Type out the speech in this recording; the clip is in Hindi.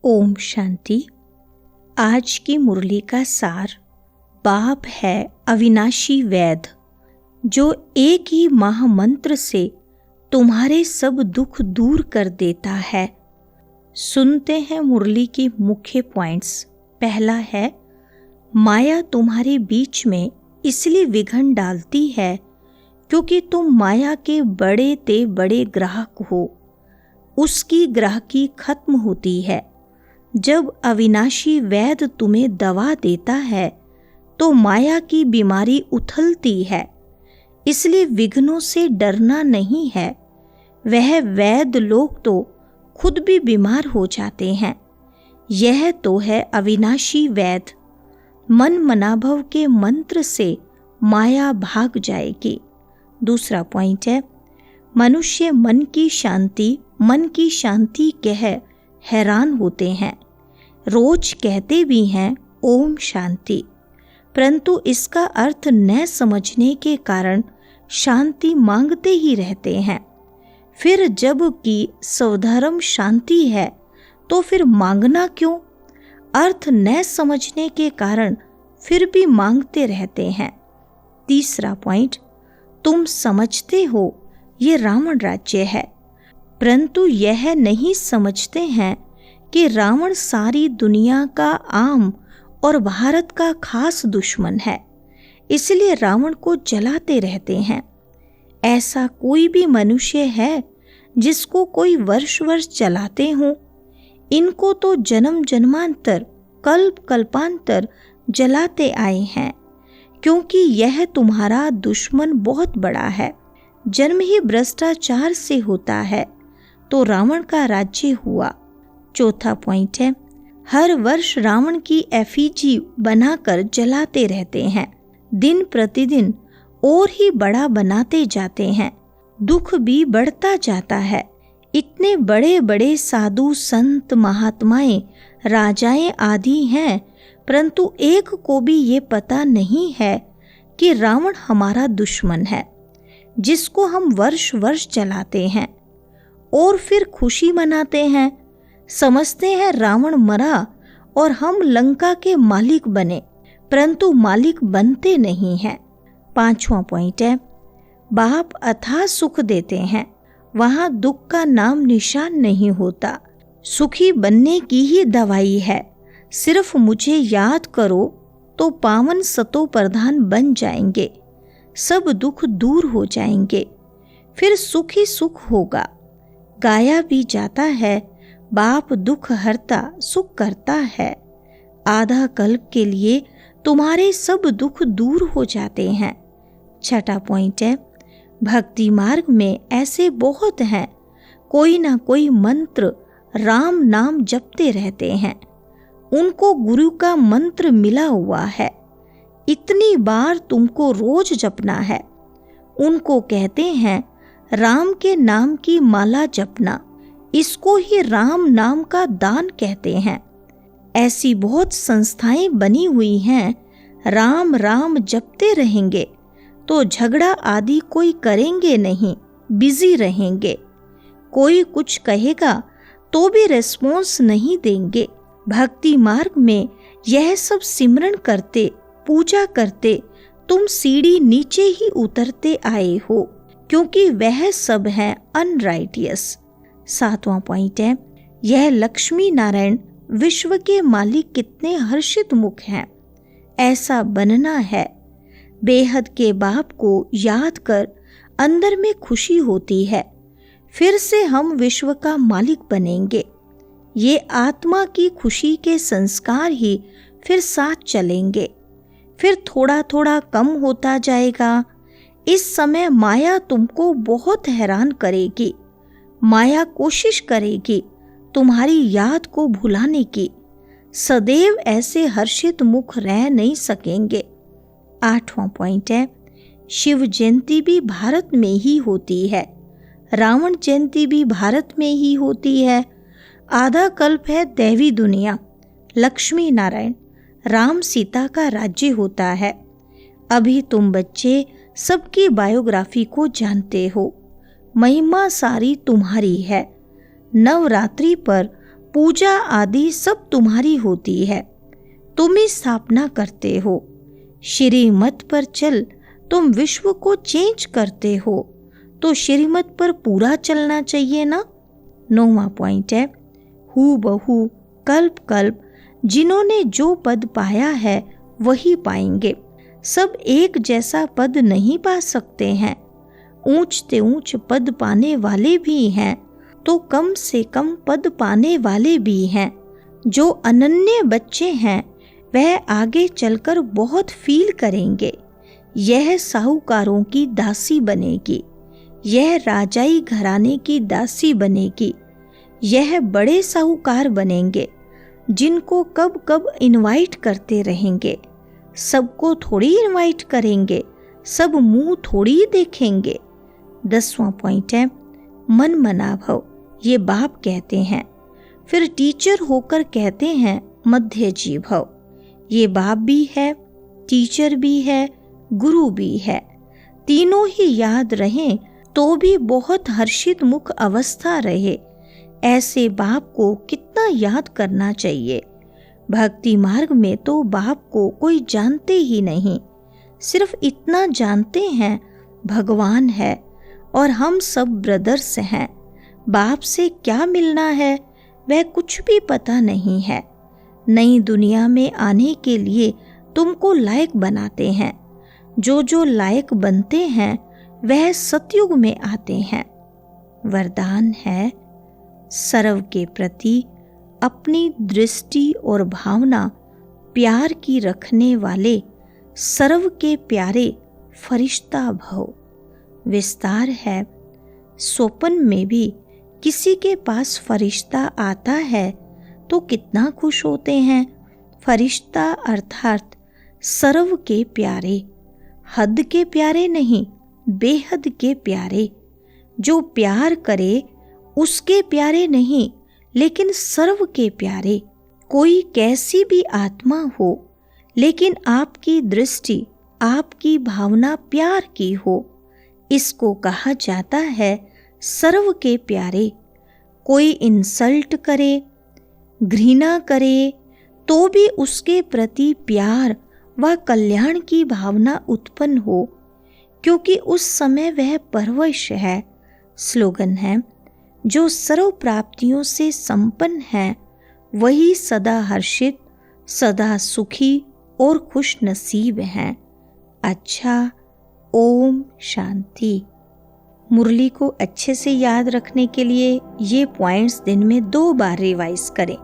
ओम शांति। आज की मुरली का सार बाप है अविनाशी वैद्य, जो एक ही महामंत्र से तुम्हारे सब दुख दूर कर देता है। सुनते हैं मुरली की मुख्य पॉइंट्स। पहला है, माया तुम्हारे बीच में इसलिए विघन डालती है क्योंकि तुम माया के बड़े ते बड़े ग्राहक हो। उसकी ग्राहकी खत्म होती है जब अविनाशी वैद्य तुम्हें दवा देता है तो माया की बीमारी उथलती है। इसलिए विघ्नों से डरना नहीं है। वह वैद्य लोग तो खुद भी बीमार हो जाते हैं। यह तो है अविनाशी वैद्य। मन मनाभव के मंत्र से माया भाग जाएगी। दूसरा पॉइंट है, मनुष्य मन की शांति कह हैरान होते हैं। रोज कहते भी हैं ओम शांति, परंतु इसका अर्थ न समझने के कारण शांति मांगते ही रहते हैं। फिर जब कि स्वधर्म शांति है तो फिर मांगना क्यों? अर्थ न समझने के कारण फिर भी मांगते रहते हैं। तीसरा पॉइंट, तुम समझते हो ये रावण राज्य है, परंतु यह नहीं समझते हैं कि रावण सारी दुनिया का आम और भारत का खास दुश्मन है। इसलिए रावण को जलाते रहते हैं। ऐसा कोई भी मनुष्य है जिसको कोई वर्ष जलाते हों? इनको तो जन्म जन्मांतर कल्प कल्पांतर जलाते आए हैं, क्योंकि यह तुम्हारा दुश्मन बहुत बड़ा है। जन्म ही भ्रष्टाचार से होता है तो रावण का राज्य हुआ। चौथा पॉइंट है, हर वर्ष रावण की एफिजी बनाकर जलाते रहते हैं। दिन प्रतिदिन और ही बड़ा बनाते जाते हैं। दुख भी बढ़ता जाता है। इतने बड़े बड़े साधु संत महात्माएं राजाएं आदि हैं, परंतु एक को भी ये पता नहीं है कि रावण हमारा दुश्मन है, जिसको हम वर्ष जलाते हैं और फिर खुशी मनाते हैं। समझते हैं रावण मरा और हम लंका के मालिक बने, परंतु मालिक बनते नहीं हैं। पांचवा पॉइंट है, बाप अथाह सुख देते हैं, वहां दुख का नाम निशान नहीं होता। सुखी बनने की ही दवाई है। सिर्फ मुझे याद करो तो पावन सतो प्रधान बन जाएंगे। सब दुख दूर हो जाएंगे, फिर सुख ही सुख होगा। गाया भी जाता है, बाप दुख हरता सुख करता है। आधा कल्प के लिए तुम्हारे सब दुख दूर हो जाते हैं। छठा पॉइंट है, भक्ति मार्ग में ऐसे बहुत हैं, कोई ना कोई मंत्र राम नाम जपते रहते हैं। उनको गुरु का मंत्र मिला हुआ है। इतनी बार तुमको रोज जपना है। उनको कहते हैं राम के नाम की माला जपना। इसको ही राम नाम का दान कहते हैं। ऐसी बहुत संस्थाएं बनी हुई हैं। राम राम जपते रहेंगे तो झगड़ा आदि कोई करेंगे नहीं, बिजी रहेंगे। कोई कुछ कहेगा तो भी रेस्पॉन्स नहीं देंगे। भक्ति मार्ग में यह सब सिमरन करते पूजा करते तुम सीढ़ी नीचे ही उतरते आए हो, क्योंकि वह सब है अनराइटियस। सातवां पॉइंट है, यह लक्ष्मी नारायण विश्व के मालिक कितने हर्षित मुख हैं। ऐसा बनना है। बेहद के बाप को याद कर अंदर में खुशी होती है। फिर से हम विश्व का मालिक बनेंगे। ये आत्मा की खुशी के संस्कार ही फिर साथ चलेंगे। फिर थोड़ा थोड़ा कम होता जाएगा। इस समय माया तुमको बहुत हैरान करेगी। माया कोशिश करेगी तुम्हारी याद को भुलाने की। सदैव ऐसे हर्षित मुख रह नहीं सकेंगे। आठवां पॉइंट है, शिव जयंती भी भारत में ही होती है। रावण जयंती भी भारत में ही होती है। आधा कल्प है दैवी दुनिया, लक्ष्मी नारायण, राम सीता का राज्य होता है। अभी तुम बच्चे सबकी बायोग्राफी को जानते हो। महिमा सारी तुम्हारी है। नवरात्रि पर पूजा आदि सब तुम्हारी होती है, तुम ही स्थापना करते हो। श्रीमत पर चल, तुम विश्व को चेंज करते हो, तो श्रीमत पर पूरा चलना चाहिए ना। 9वां पॉइंट है, हूबहू कल्प कल्प जिन्होंने जो पद पाया है वही पाएंगे। सब एक जैसा पद नहीं पा सकते हैं। ऊंचते ऊंच पद पाने वाले भी हैं, तो कम से कम पद पाने वाले भी हैं। जो अनन्य बच्चे हैं वह आगे चलकर बहुत फील करेंगे। यह साहूकारों की दासी बनेगी, यह राजाई घराने की दासी बनेगी। यह बड़े साहूकार बनेंगे जिनको कब कब इनवाइट करते रहेंगे। सबको थोड़ी इनवाइट करेंगे, सब मुंह थोड़ी देखेंगे। 10वां पॉइंट है, मन मना भव, ये बाप कहते हैं। फिर टीचर होकर कहते हैं मध्य जी भव। ये बाप भी है, टीचर भी है, गुरु भी है। तीनों ही याद रहें तो भी बहुत हर्षित मुख अवस्था रहे। ऐसे बाप को कितना याद करना चाहिए। भक्ति मार्ग में तो बाप को कोई जानते ही नहीं, सिर्फ इतना जानते हैं भगवान है और हम सब ब्रदर्स हैं। बाप से क्या मिलना है वह कुछ भी पता नहीं है। नई दुनिया में आने के लिए तुमको लायक बनाते हैं। जो जो लायक बनते हैं वह सतयुग में आते हैं। वरदान है, सर्व के प्रति अपनी दृष्टि और भावना प्यार की रखने वाले सर्व के प्यारे फरिश्ता भव। विस्तार है, स्वप्न में भी किसी के पास फरिश्ता आता है तो कितना खुश होते हैं। फरिश्ता अर्थात सर्व के प्यारे, हद के प्यारे नहीं, बेहद के प्यारे। जो प्यार करे उसके प्यारे नहीं, लेकिन सर्व के प्यारे। कोई कैसी भी आत्मा हो, लेकिन आपकी दृष्टि, आपकी भावना प्यार की हो, इसको कहा जाता है सर्व के प्यारे। कोई इंसल्ट करे, घृणा करे, तो भी उसके प्रति प्यार व कल्याण की भावना उत्पन्न हो, क्योंकि उस समय वह परवश है। स्लोगन है, जो सर्व प्राप्तियों से संपन्न है वही सदा हर्षित, सदा सुखी और खुश नसीब हैं। अच्छा, ओम शांति। मुरली को अच्छे से याद रखने के लिए ये पॉइंट्स दिन में 2 बार रिवाइज करें।